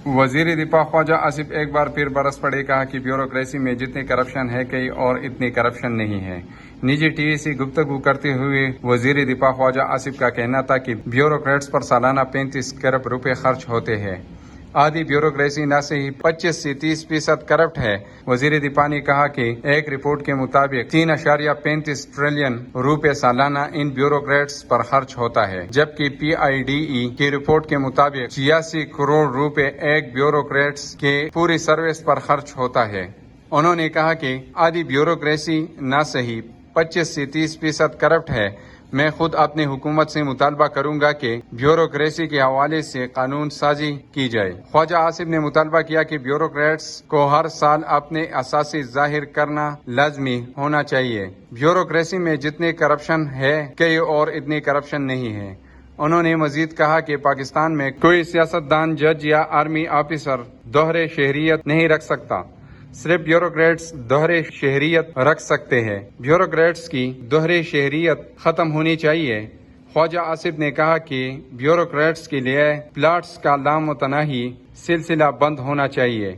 وزیر دفاع خواجہ آصف ایک بار پھر برس پڑے، کہا کہ بیوروکریسی میں جتنی کرپشن ہے کہیں اور اتنی کرپشن نہیں ہے۔ نجی ٹی وی سے گفتگو کرتے ہوئے وزیر دفاع خواجہ آصف کا کہنا تھا کہ بیوروکریٹس پر سالانہ 35 کروڑ روپے خرچ ہوتے ہیں۔ آدھی بیوروکریسی نہ سے ہی 25 سے 30% کرپٹ ہے۔ وزیر دفاع نے کہا کہ ایک رپورٹ کے مطابق 3.35 ٹریلین روپے سالانہ ان بیوروکریٹس پر خرچ ہوتا ہے، جبکہ PIDE کی رپورٹ کے مطابق 86 کروڑ روپے ایک بیوروکریٹس کے پوری سروس پر خرچ ہوتا ہے۔ انہوں نے کہا کہ آدھی بیوروکریسی نہ صحیح 25 سے 30% کرپٹ ہے۔ میں خود اپنی حکومت سے مطالبہ کروں گا کہ بیوروکریسی کے حوالے سے قانون سازی کی جائے۔ خواجہ آصف نے مطالبہ کیا کہ بیوروکریٹس کو ہر سال اپنے اثاثے ظاہر کرنا لازمی ہونا چاہیے۔ بیوروکریسی میں جتنی کرپشن ہے کہیں اور اتنی کرپشن نہیں ہے۔ انہوں نے مزید کہا کہ پاکستان میں کوئی سیاستدان، جج یا آرمی آفیسر دوہرے شہریت نہیں رکھ سکتا، صرف بیوروکریٹس دوہرے شہریت رکھ سکتے ہیں۔ بیوروکریٹس کی دوہری شہریت ختم ہونی چاہیے۔ خواجہ آصف نے کہا کہ بیوروکریٹس کے لیے پلاٹس کا لامتناہی سلسلہ بند ہونا چاہیے۔